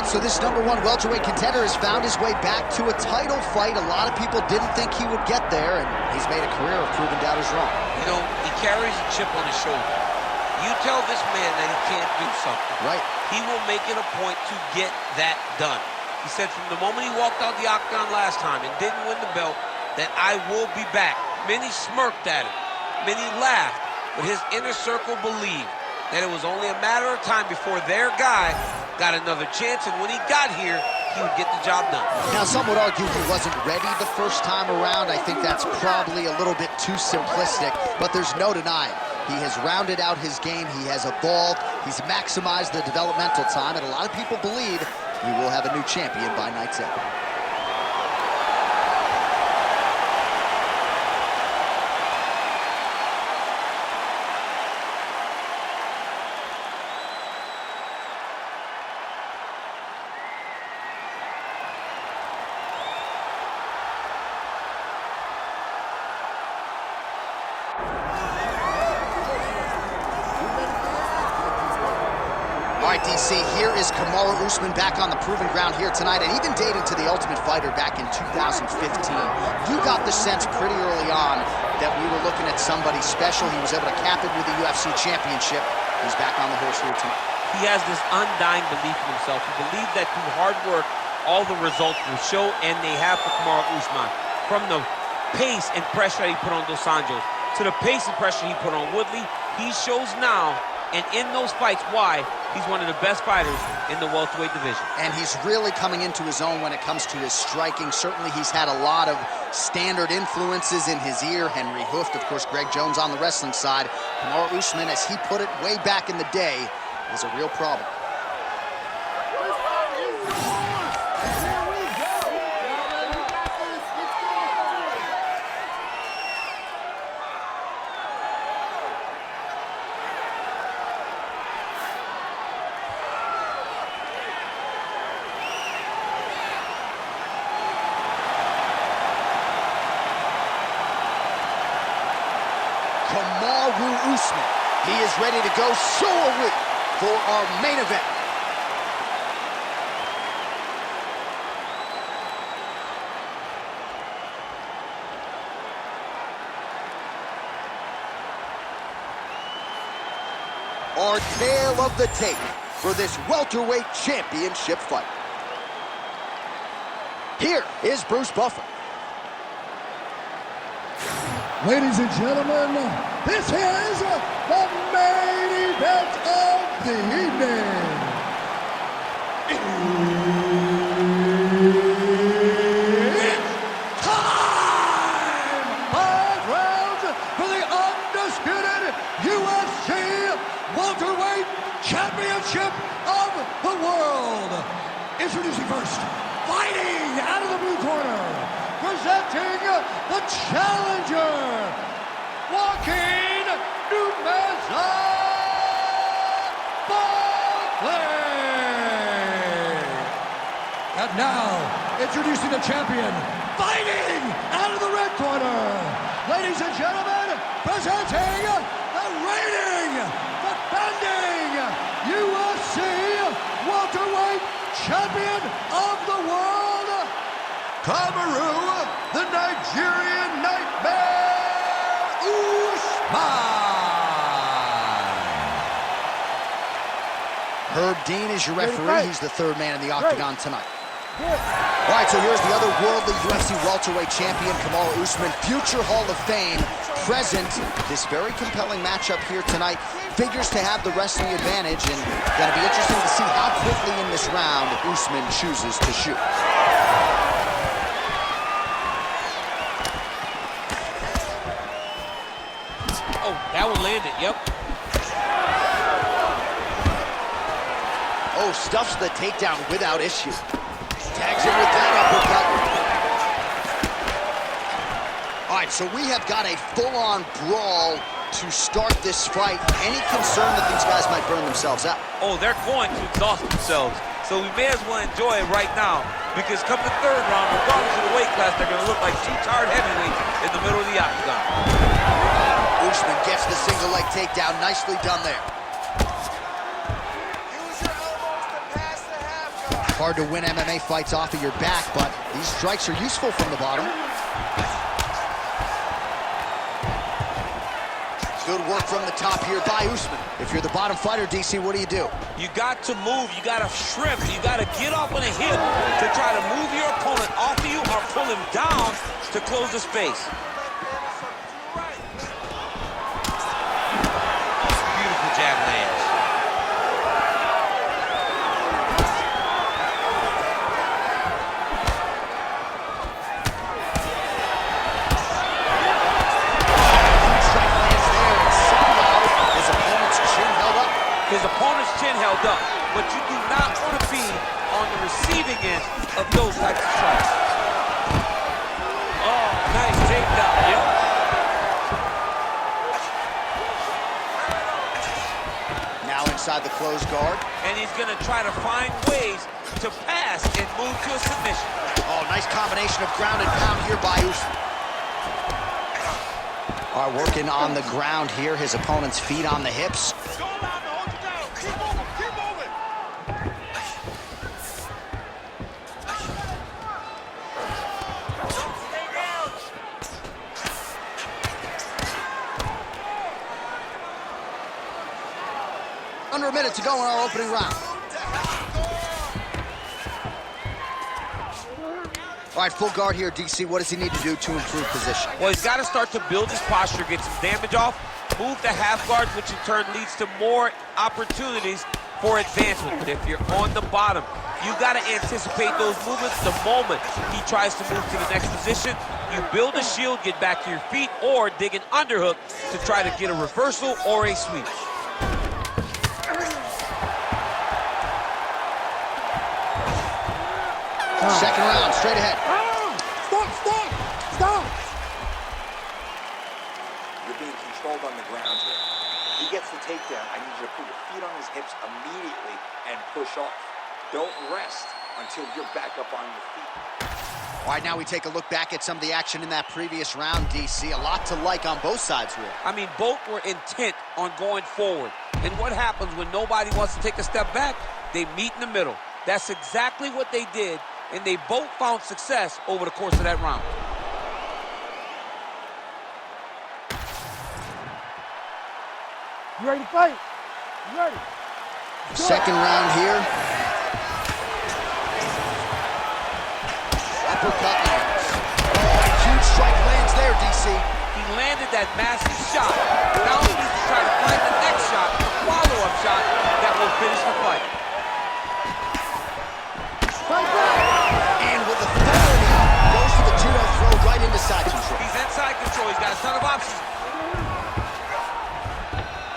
right, so this #1 welterweight contender has found his way back to a title fight. A lot of people didn't think he would get there, and he's made a career of proving doubters wrong. You know, he carries a chip on his shoulder. You tell this man that he can't do something. Right. He will make it a point to get that done. He said from the moment he walked out the octagon last time and didn't win the belt, that I will be back. Many smirked at him. Many laughed. But his inner circle believed that it was only a matter of time before their guy got another chance, and when he got here, he would get the job done. Now, some would argue he wasn't ready the first time around. I think that's probably a little bit too simplistic, but there's no denying. He has rounded out his game, he has evolved, he's maximized the developmental time, and a lot of people believe we will have a new champion by night's end. All right, DC, here is Kamaru Usman back on the proving ground here tonight, and even dating to the Ultimate Fighter back in 2015. You got the sense pretty early on that we were looking at somebody special. He was able to cap it with the UFC championship. He's back on the horse here tonight. He has this undying belief in himself. He believes that through hard work, all the results will show, and they have for Kamaru Usman. From the pace and pressure that he put on Dos Anjos to the pace and pressure he put on Woodley, he shows now, and in those fights, why he's one of the best fighters in the welterweight division. And he's really coming into his own when it comes to his striking. Certainly he's had a lot of standard influences in his ear. Henry Hooft, of course, Greg Jones on the wrestling side. Kamaru Usman, as he put it way back in the day, is a real problem. Kamaru Usman, he is ready to go. So are we for our main event. Our tale of the tape for this welterweight championship fight. Here is Bruce Buffer. Ladies and gentlemen, this is the main event of the evening. It's time! 5 rounds for the undisputed UFC welterweight championship of the world. Introducing first, fighting out of the blue corner, presenting the challenger, Joaquin Buckley. And now, introducing the champion, fighting out of the red corner. Ladies and gentlemen, presenting the reigning, defending UFC welterweight champion of the world, Kamaru, the Nigerian Nightmare Usman. Herb Dean is your referee. He's the third man in the octagon tonight. All right, so here's the other worldly UFC welterweight champion, Kamaru Usman, future Hall of Fame, present. This very compelling matchup here tonight. Figures to have the wrestling advantage, and gonna be interesting to see how quickly in this round Usman chooses to shoot. Oh, that one landed, yep. Oh, stuffs the takedown without issue. Tags him with that uppercut. All right, so we have got a full-on brawl to start this fight. Any concern that these guys might burn themselves out? Oh, they're going to exhaust themselves. So we may as well enjoy it right now, because come the third round, regardless of the weight class, they're going to look like 2 tired heavyweights in the middle of the octagon. Usman gets the single leg takedown. Nicely done there. Hard to win MMA fights off of your back, but these strikes are useful from the bottom. Good work from the top here by Usman. If you're the bottom fighter, DC, what do? You got to move, you got to shrimp, you got to get up on a hip to try to move your opponent off of you or pull him down to close the space. Beautiful jab lands. His opponent's chin held up, but you do not want to be on the receiving end of those types of strikes. Oh, nice takedown, yep. Now inside the closed guard. And he's going to try to find ways to pass and move to a submission. Oh, nice combination of ground and pound here by Usman. All right, working on the ground here. His opponent's feet on the hips. Under a minute to go in our opening round. All right, full guard here, DC. What does he need to do to improve position? Well, he's got to start to build his posture, get some damage off, move to half guard, which in turn leads to more opportunities for advancement. But if you're on the bottom, you got to anticipate those movements the moment he tries to move to the next position. You build a shield, get back to your feet, or dig an underhook to try to get a reversal or a sweep. Second round, straight ahead. Stop! You're being controlled on the ground here. He gets the takedown. I need you to put your feet on his hips immediately and push off. Don't rest until you're back up on your feet. All right, now we take a look back at some of the action in that previous round, DC. A lot to like on both sides here. I mean, both were intent on going forward. And what happens when nobody wants to take a step back? They meet in the middle. That's exactly what they did. And they both found success over the course of that round. You ready to fight? You ready? Second round here. Uppercut lands. Oh, huge strike lands there, DC. He landed that massive shot. Now he needs to try to find the next shot, a follow-up shot that will finish the fight. And with authority, goes to the judo throw right into side control. He's inside control. He's got a ton of options.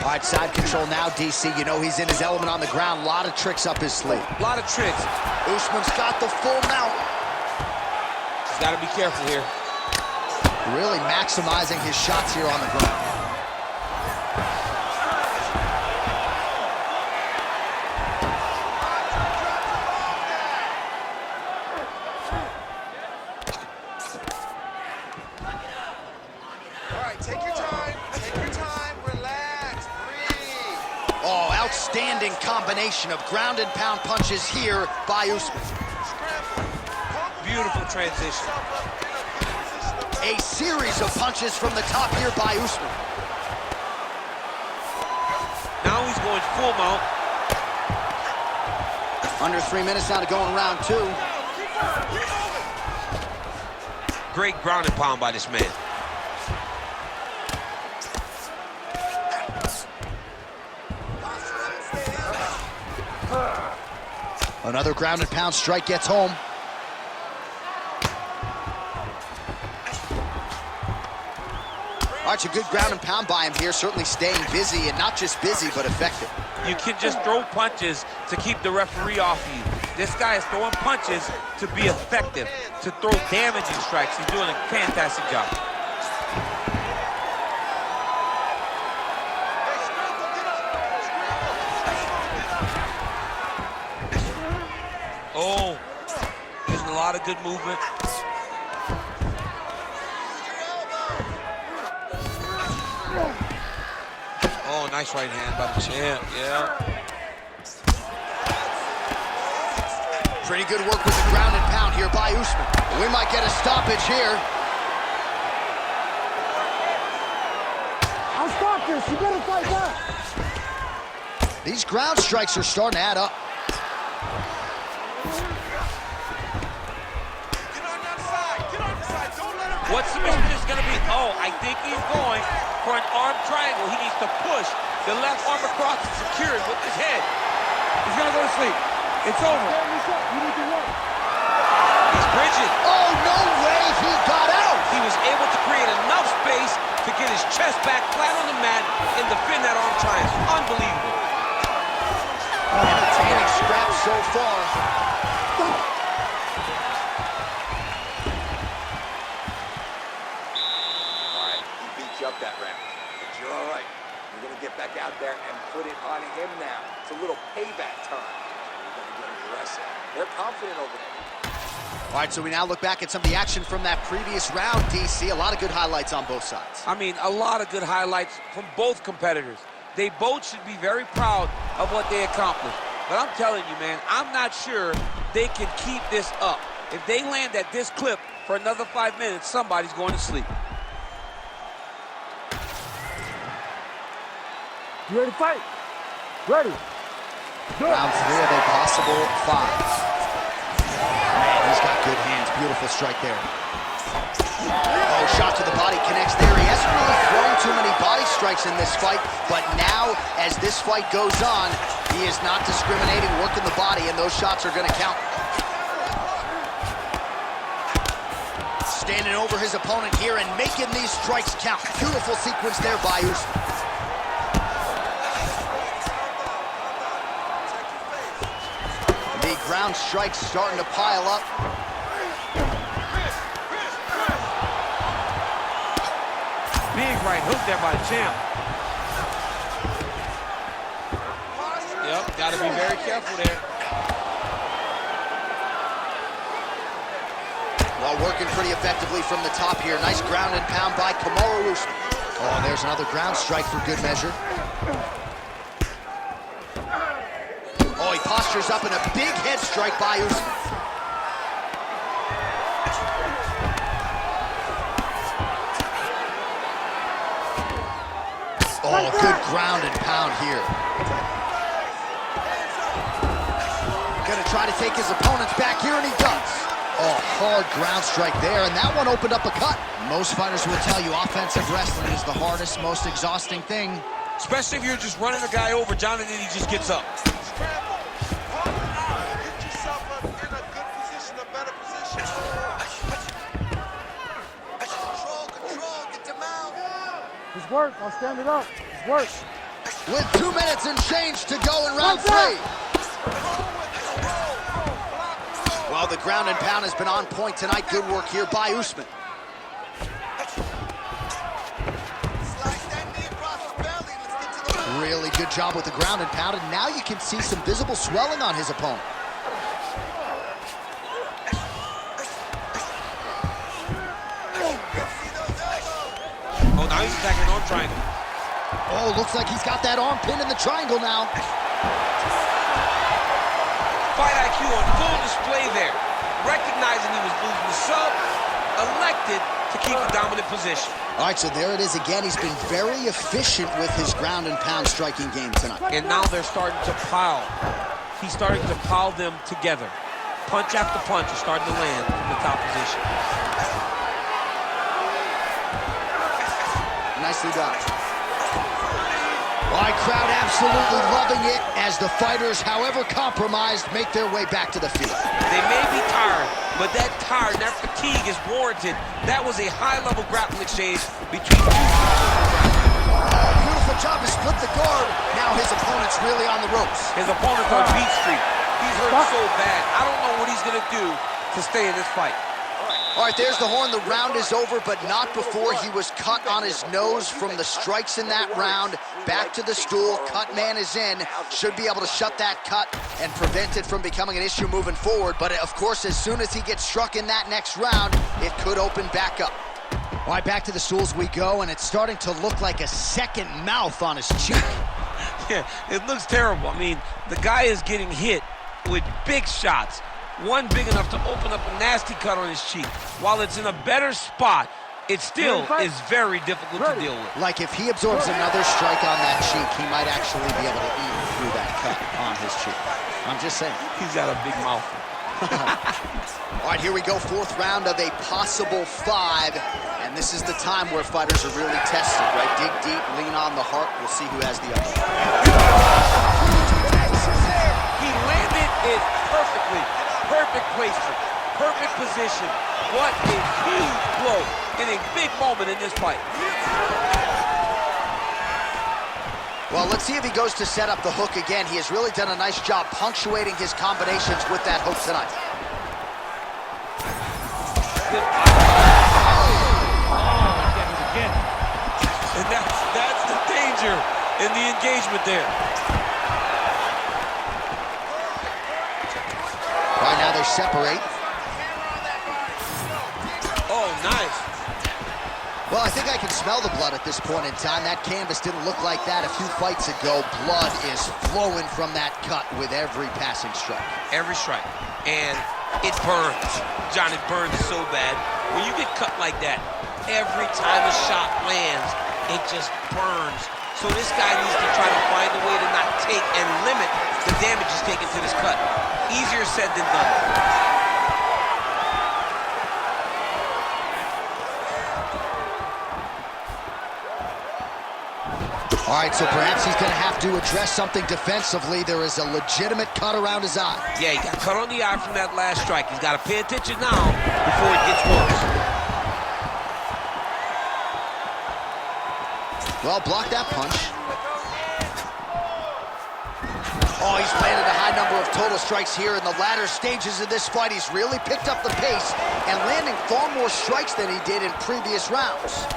All right, side control now, DC. You know he's in his element on the ground. A lot of tricks up his sleeve. A lot of tricks. Usman's got the full mount. He's got to be careful here. Really maximizing his shots here on the ground. Oh, outstanding combination of ground and pound punches here by Usman. Beautiful transition. A series of punches from the top here by Usman. Now he's going full mount. Under 3 minutes now to go in round two. Great ground and pound by this man. Another ground and pound strike gets home. All right, a good ground and pound by him here, certainly staying busy, and not just busy, but effective. You can just throw punches to keep the referee off you. This guy is throwing punches to be effective, to throw damaging strikes. He's doing a fantastic job. Oh, there's a lot of good movement. Oh, nice right hand by the champ, yeah. Pretty good work with the ground and pound here by Usman. We might get a stoppage here. I'll stop this. You better fight back. These ground strikes are starting to add up. What submission is going to be? Oh, I think he's going for an arm triangle. He needs to push the left arm across and secure it with his head. He's going to go to sleep. It's over. You need to work. He's bridging. Oh, no way he got out! He was able to create enough space to get his chest back flat on the mat and defend that arm triangle. Unbelievable. Entertaining scrap so far. All right, he beat you up that round, but you're all right. You're going to get back out there and put it on him now. It's a little payback time. You're going to get aggressive. They're confident over there. All right, so we now look back at some of the action from that previous round, DC. A lot of good highlights on both sides. I mean, a lot of good highlights from both competitors. They both should be very proud of what they accomplished. But I'm telling you, man, I'm not sure they can keep this up. If they land at this clip for another 5 minutes, somebody's going to sleep. You ready to fight? Ready. Good. Round 3 of a possible 5. Man, he's got good hands. Beautiful strike there. Oh, shot to the body connects there. He hasn't really thrown too many body strikes in this fight, but now, as this fight goes on, he is not discriminating, working the body, and those shots are going to count. Standing over his opponent here and making these strikes count. Beautiful sequence there by Usman. The ground strikes starting to pile up. Big right hook there by the champ. Yep, got to be very careful there. Well, working pretty effectively from the top here. Nice ground and pound by Kamaru Usman. Oh, and there's another ground strike for good measure. Oh, he postures up in a big head strike by Usman. Oh, good ground and pound here. Gonna try to take his opponents back here, and he does. Oh, hard ground strike there, and that one opened up a cut. Most fighters will tell you offensive wrestling is the hardest, most exhausting thing. Especially if you're just running a guy over, Jonathan, he just gets up. It's work. I'll stand it up. It's work. With 2 minutes and change to go in round 3. Well, the ground and pound has been on point tonight. Good work here by Usman. Really good job with the ground and pound, and now you can see some visible swelling on his opponent. Oh, now he's attacking an arm triangle. Oh, looks like he's got that arm pinned in the triangle now. Fight IQ on full display there. Recognizing he was losing the sub, elected to keep the dominant position. All right, so there it is again. He's been very efficient with his ground and pound striking game tonight. And now they're starting to pile. He's starting to pile them together. Punch after punch is starting to land in the top position. Nicely done. All right, crowd absolutely loving it as the fighters, however compromised, make their way back to the field. They may be tired, but that tired, that fatigue is warranted. That was a high-level grappling exchange between two. Beautiful job to split the guard. Now his opponent's really on the ropes. His opponent's on Beat Street. He's hurt so bad. I don't know what he's going to do to stay in this fight. All right, there's the horn. The round is over, but not before he was cut on his nose from the strikes in that round. Back to the stool. Cut man is in. Should be able to shut that cut and prevent it from becoming an issue moving forward. But, of course, as soon as he gets struck in that next round, it could open back up. All right, back to the stools we go, and it's starting to look like a second mouth on his cheek. Yeah, it looks terrible. I mean, the guy is getting hit with big shots. one big enough to open up a nasty cut on his cheek. While it's in a better spot, it still is very difficult to deal with. Like if he absorbs another strike on that cheek, he might actually be able to eat through that cut on his cheek. I'm just saying. He's got a big mouth. All right, here we go, fourth round of a possible 5. And this is the time where fighters are really tested, right? Dig deep, lean on the heart. We'll see who has the upper. He landed it perfectly. Perfect placement, perfect position. What a huge blow in a big moment in this fight. Well, let's see if he goes to set up the hook again. He has really done a nice job punctuating his combinations with that hook tonight. And that's the danger in the engagement there. Right now they separate. Oh, nice. Well, I think I can smell the blood at this point in time. That canvas didn't look like that a few fights ago. Blood is flowing from that cut with every passing strike. Every strike. And it burns. John, it burns so bad. When you get cut like that, every time a shot lands, it just burns. So this guy needs to try to find a way to not take and limit the damage he's taken to this cut. Easier said than done. All right, so perhaps he's going to have to address something defensively. There is a legitimate cut around his eye. Yeah, he got cut on the eye from that last strike. He's got to pay attention now before it gets worse. Well, block that punch. Oh, he's landed a high number of total strikes here in the latter stages of this fight. He's really picked up the pace and landing far more strikes than he did in previous rounds.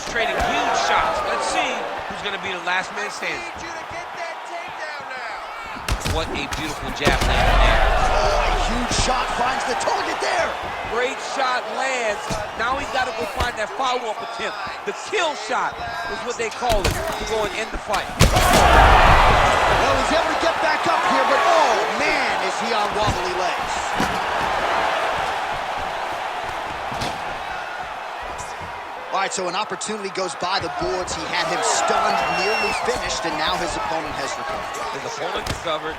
Trading huge shots. Let's see who's going to be the last man standing. What a beautiful jab landed there. Oh, a huge shot finds the target there. Great shot lands. Now he's got to go find that follow-up attempt. The kill shot is what they call it to go and end the fight. Well, he's able to get back up here, but oh, man, is he on wobbly legs. All right, so an opportunity goes by the boards. He had him stunned, nearly finished, and now his opponent has recovered. His opponent recovered.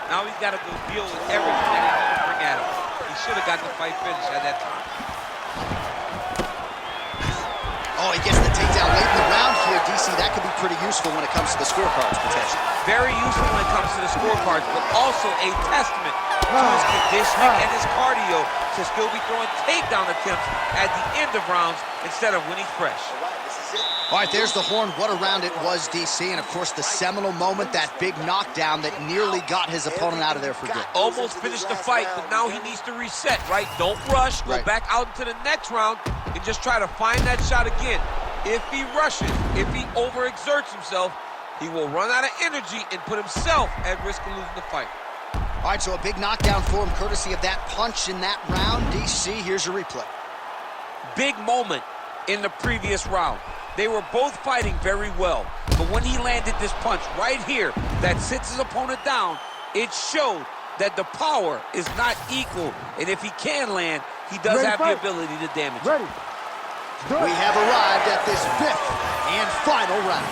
Now he's got to go deal with everything that he's going to bring at him. He should have got the fight finished at that time. Oh, he gets the takedown late in the round here, DC. That could be pretty useful when it comes to the scorecards, potentially. Very useful when it comes to the scorecards, but also a testament to his conditioning and his cardio to still be throwing takedown attempts at the end of rounds instead of when he's fresh. All right, there's the horn. What a round it was, DC. And, of course, the seminal moment, that big knockdown that nearly got his opponent out of there for good. Almost finished the fight, but now he needs to reset, right? Don't rush. Go back out into the next round and just try to find that shot again. If he rushes, if he overexerts himself, he will run out of energy and put himself at risk of losing the fight. All right, so a big knockdown for him, courtesy of that punch in that round. DC, here's a replay. Big moment in the previous round. They were both fighting very well, but when he landed this punch right here that sits his opponent down, it showed that the power is not equal, and if he can land, he does have the ability to damage him. We have arrived at this 5th and final round.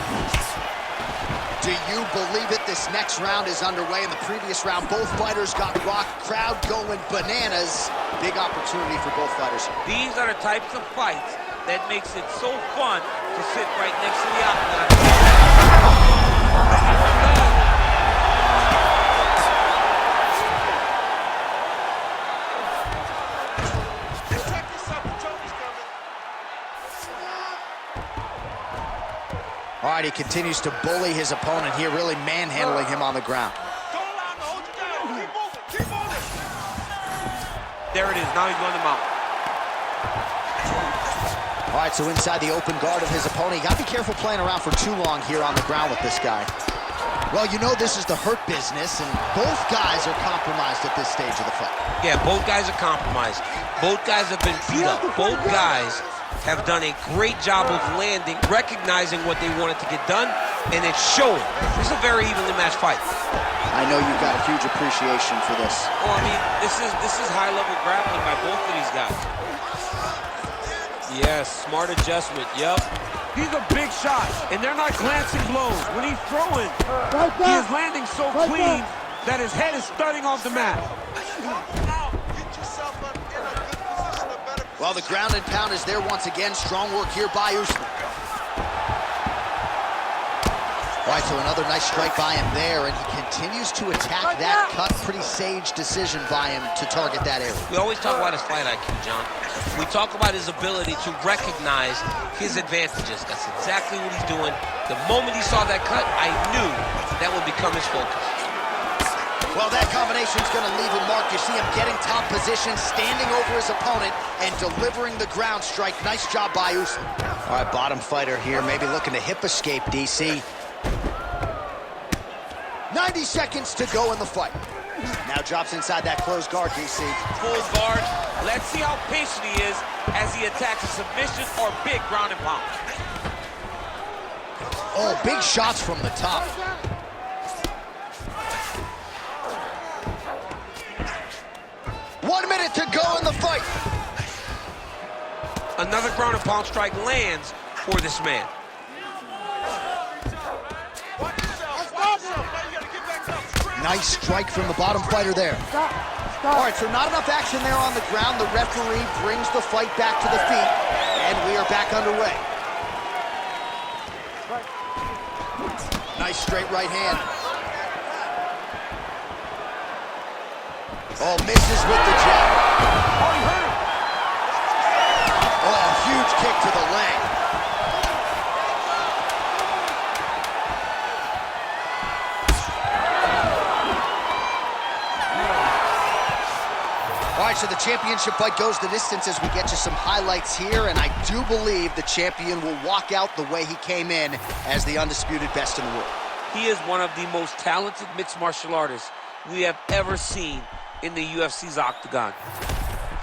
Do you believe it? This next round is underway. In the previous round, both fighters got rocked. Crowd going bananas. Big opportunity for both fighters. These are the types of fights that makes it so fun to sit right next to the octagon. All right, he continues to bully his opponent here, really manhandling him on the ground. There it is. Now he's going to mount. All right, so inside the open guard of his opponent. You got to be careful playing around for too long here on the ground with this guy. Well, you know this is the hurt business, and both guys are compromised at this stage of the fight. Yeah, both guys are compromised. Both guys have been beat up. Both guys have done a great job of landing, recognizing what they wanted to get done, and it's showing. This is a very evenly matched fight. I know you've got a huge appreciation for this. Oh, I mean, this is high-level grappling by both of these guys. Yes, smart adjustment, yep. These are big shots, and they're not glancing blows. When he's throwing, he is landing so clean that his head is thudding off the mat. Well, the ground and pound is there once again. Strong work here by Usman. All right, so another nice strike by him there, and he continues to attack that cut. Pretty sage decision by him to target that area. We always talk about his fight IQ, John. We talk about his ability to recognize his advantages. That's exactly what he's doing. The moment he saw that cut, I knew that would become his focus. Well, that combination's going to leave a mark. You see him getting top position, standing over his opponent, and delivering the ground strike. Nice job by Usman. All right, bottom fighter here, maybe looking to hip escape, DC. 90 seconds to go in the fight. Now drops inside that closed guard, DC. Full guard. Let's see how patient he is as he attacks a submission or big ground and pound. Oh, big shots from the top. One minute to go in the fight. Another ground and pound strike lands for this man. Nice strike from the bottom fighter there. All right, so not enough action there on the ground. The referee brings the fight back to the feet, and we are back underway. Nice straight right hand. Oh, misses with the jab. Oh, he hurt him. Oh, huge kick to the leg. All right, so the championship fight goes the distance as we get you some highlights here, and I do believe the champion will walk out the way he came in as the undisputed best in the world. He is one of the most talented mixed martial artists we have ever seen in the UFC's octagon.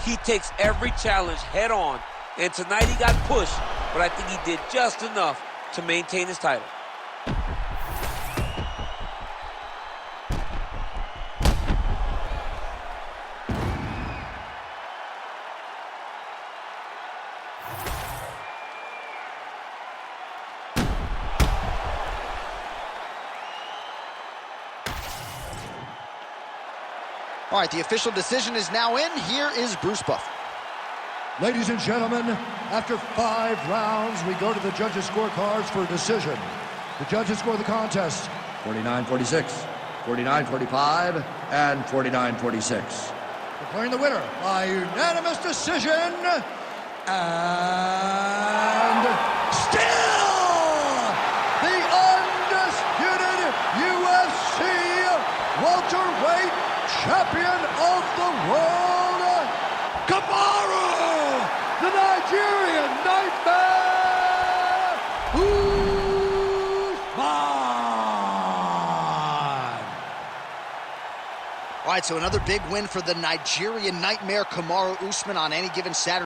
He takes every challenge head on, and tonight he got pushed, but I think he did just enough to maintain his title. All right, the official decision is now in. Here is Bruce Buffer. Ladies and gentlemen, after 5 rounds, we go to the judges' scorecards for a decision. The judges score the contest 49-46, 49-45, and 49-46. Declaring the winner by unanimous decision, and still the undisputed UFC welterweight champion of the world, Kamaru, the Nigerian Nightmare Usman. All right, so another big win for the Nigerian Nightmare, Kamaru Usman, on any given Saturday.